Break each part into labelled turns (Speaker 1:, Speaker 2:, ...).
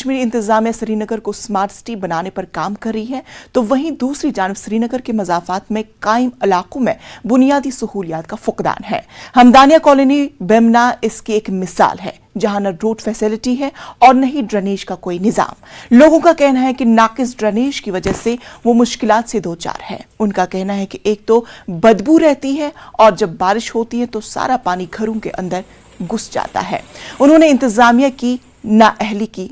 Speaker 1: कश्मीरी इंतजामिया श्रीनगर को smart city बनाने पर काम कर रही है, तो वहीं दूसरी जानब श्रीनगर के मज़ाफ़ात में कायम इलाकों में बुनियादी सहूलियात का फुकदान है। हमदानिया कॉलोनी बेमना इसकी एक मिसाल है, जहां न रोड फैसिलिटी है और न ही ड्रेनेज का कोई निज़ाम। लोगों का कहना है कि नाकिस ड्रेनेज की वजह से वो मुश्किलात से दो चार है। उनका कहना है कि एक तो बदबू रहती है और जब बारिश होती है तो सारा पानी घरों के अंदर घुस जाता है। उन्होंने इंतजामिया की नाअहली की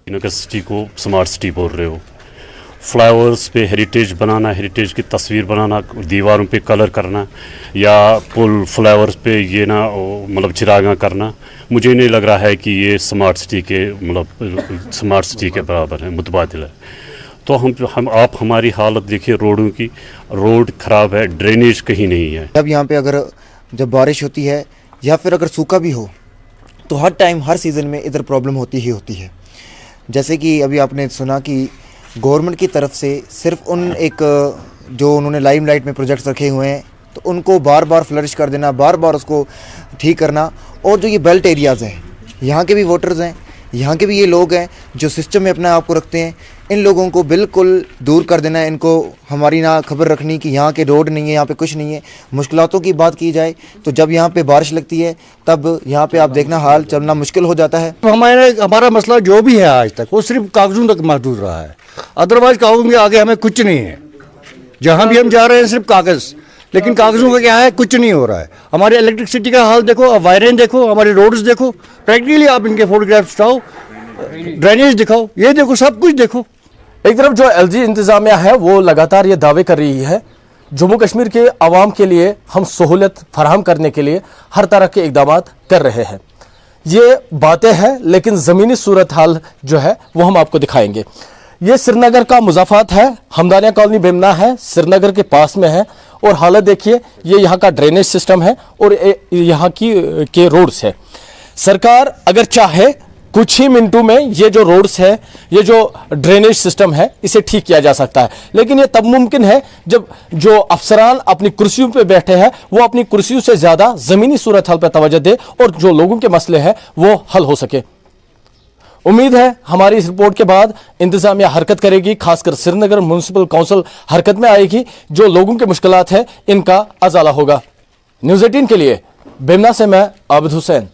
Speaker 2: श्रीनगर सिटी को स्मार्ट सिटी बोल रहे हो, फ्लाईओवर्स पे हेरिटेज बनाना, हेरिटेज की तस्वीर बनाना, दीवारों पे कलर करना या पुल फ्लाईओवर्स पे ये ना मतलब चिरागा करना, मुझे नहीं लग रहा है कि ये स्मार्ट सिटी के मतलब स्मार्ट सिटी के बराबर है, मुतबादिल है। तो हम आप हमारी हालत देखिए, रोडों की, रोड ख़राब है, ड्रेनेज कहीं नहीं है।
Speaker 3: जब यहाँ पे अगर जब बारिश होती है या फिर अगर सूखा भी हो तो हर टाइम हर सीज़न में इधर प्रॉब्लम होती ही होती है। जैसे कि अभी आपने सुना कि गवर्नमेंट की तरफ से सिर्फ उन एक जो उन्होंने लाइमलाइट में प्रोजेक्ट्स रखे हुए हैं तो उनको बार बार फ्लरिश कर देना, बार बार उसको ठीक करना, और जो ये बेल्ट एरियाज़ हैं, यहाँ के भी वोटर्स हैं, यहाँ के भी ये लोग हैं जो सिस्टम में अपने आप को रखते हैं, इन लोगों को बिल्कुल दूर कर देना है। इनको हमारी ना खबर रखनी कि यहाँ के रोड नहीं है, यहाँ पे कुछ नहीं है। मुश्किलातों की बात की जाए तो जब यहाँ पे बारिश लगती है तब यहाँ पे आप देखना हाल चलना मुश्किल हो जाता है।
Speaker 4: हमारा मसला जो भी है आज तक वो सिर्फ कागजों तक महदूद रहा है, अदरवाइज कागजों के आगे हमें कुछ नहीं है। जहाँ भी हम जा रहे हैं सिर्फ कागज़, लेकिन कागजों का क्या है, कुछ नहीं हो रहा है। हमारे इलेक्ट्रिसिटी का हाल देखो, अब वायरें देखो, हमारे रोड्स देखो, प्रैक्टिकली आप इनके फोटोग्राफ्स उठाओ, ड्रेनेज दिखाओ, ये देखो, सब कुछ देखो।
Speaker 5: एक तरफ जो एलजी इंतजामिया है वो लगातार ये दावे कर रही है जम्मू कश्मीर के अवाम के लिए हम सहूलत फराहम करने के लिए हर तरह के इकदाम कर रहे हैं। ये बातें हैं, लेकिन ज़मीनी सूरत हाल जो है वो हम आपको दिखाएंगे। ये श्रीनगर का मुज़ाफ़ात है, हमदानिया कॉलोनी बेमना है, श्रीनगर के पास में है, और हालत देखिए, ये यहाँ का ड्रेनेज सिस्टम है और यहाँ की के रोड्स है। सरकार अगर चाहे कुछ ही मिनटों में ये जो रोड्स है, ये जो ड्रेनेज सिस्टम है, इसे ठीक किया जा सकता है, लेकिन ये तब मुमकिन है जब जो अफसरान अपनी कुर्सियों पे बैठे हैं वो अपनी कुर्सियों से ज़्यादा ज़मीनी सूरत हाल पर तवज्जो दे और जो लोगों के मसले हैं वो हल हो सके। उम्मीद है हमारी इस रिपोर्ट के बाद इंतजामिया हरकत करेगी, खासकर श्रीनगर म्युनिसिपल काउंसिल हरकत में आएगी, जो लोगों के मुश्किलात है इनका अजाला होगा। न्यूज़ 18 के लिए बेमना से मैं आबिद हुसैन।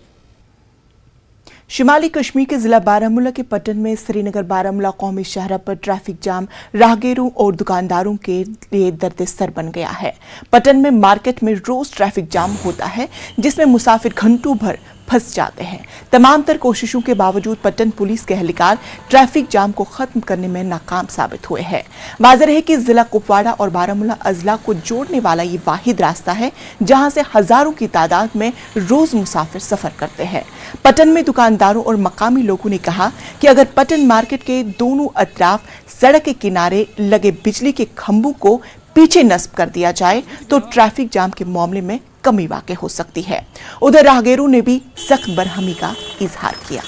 Speaker 1: शिमाली कश्मीर के जिला बारामूला के पट्टन में श्रीनगर बारामूला कौमी शहरा पर ट्रैफिक जाम राहगीरों और दुकानदारों के लिए दर्द सर बन गया है। पट्टन में मार्केट में रोज ट्रैफिक जाम होता है, जिसमें मुसाफिर घंटों भर फंस जाते हैं। तमाम तर कोशिशों के बावजूद पट्टन पुलिस के एहलकार ट्रैफिक जाम को खत्म करने में नाकाम साबित हुए हैं। वाज़ेह है कि जिला कुपवाड़ा और बारामूला अजला को जोड़ने वाला ये वाहिद रास्ता है जहां से हजारों की तादाद में रोज मुसाफिर सफर करते हैं। पट्टन में दुकानदारों और मकामी लोगों ने कहा कि अगर पट्टन मार्केट के दोनों अतराफ सड़क के किनारे लगे बिजली के खंभों को पीछे नस्ब कर दिया जाए तो ट्रैफिक जाम के मामले में कमी वाक़ई हो सकती है। उधर राहगीरों ने भी सख्त बरहमी का इजहार किया।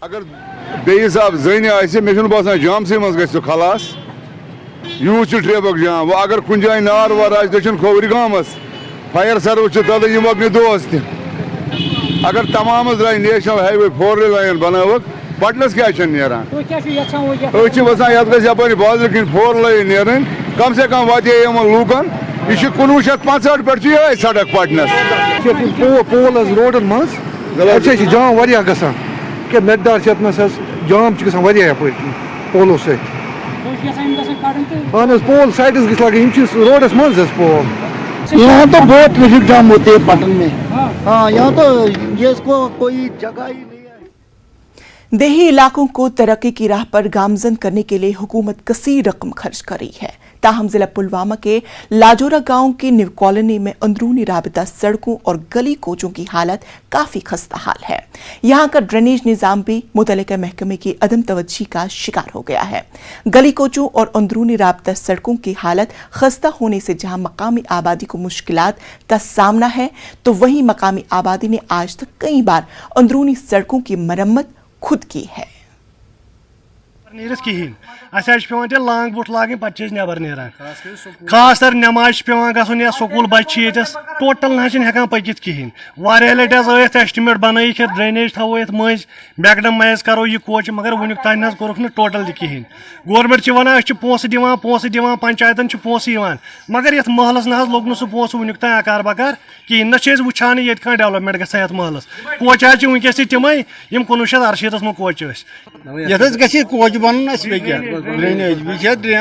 Speaker 6: अगर बेहिसाब ज़नी आसे मे छुन बासान जाम से मज गछ खलास यूज ट्रैफिक जाम वो अगर कुन जाय नार वार आज दक्षिण खोवरी गामस फायर सर्विस तद यमक दोस्त अगर तमाम द्राय नेशनल हाईवे 4 लाइन बनावक पटनस क्या नेरान वसान ये यप बादल किन 4 लाइन नेरन कम से कम वात लूकन यह 1965 पे सड़क पटनस
Speaker 7: पोल रोडन मज जाम वारिया गसान कि मेकदार जाम गप पोलो पोल साइड गस रोडस मज पोल।
Speaker 8: यहाँ तो बहुत ट्रैफिक जाम होते हैं पटन में। हाँ, यहाँ तो ये इसको कोई जगह ही नहीं है।
Speaker 1: देही इलाकों को तरक्की की राह पर गामजन करने के लिए हुकूमत कसीर रकम खर्च कर रही है। ताहम जिला पुलवामा के लाजोरा गांव की निव कॉलोनी में अंदरूनी राबता सड़कों और गली कोचों की हालत काफी खस्ता हाल है। यहाँ का ड्रेनेज निजाम भी मुतल्लिका महकमे की अदम तवज्जी का शिकार हो गया है। गली कोचों और अंदरूनी राबता सड़कों की हालत खस्ता होने से जहाँ मकामी आबादी को मुश्किलात का सामना है, तो वहीं मकामी आबादी ने आज तक कई बार अंदरूनी सड़कों की मरम्मत खुद की है।
Speaker 9: نیرس کہین اس پیوان تیل لانگ بوٹ لاگن پتہ نبر نیران خاص طور نماز پیوان گھن یا سکول بچہ یتس ٹوٹل نہ ہکان پکت کہین واریاہ لٹہ ات ایسٹیمیٹ بنائک ڈرینیج تھو ات مز میکڈم مائز کرو یہ کوچ مگر ونیک تان نہ کورک ٹوٹل تہ کہین گورمنٹ ونان پونسہ دِوان پنچایتن پونسہ یوان مگر یتھ محلس نہ لوگ نہ سہ پونسہ ونیک تان اکار بکار کہین نہ وچھان یہ کھانا ڈیولپمنٹ گژھان یتھ محلس کوچ حظ ونکس تہ تمے یم 1968 من کوچ
Speaker 10: یتھ گژھِ کوچ بنُن اَسہِ بیٚیہِ کیٛاہ ڈرٛینیج بیٚیہِ چھِ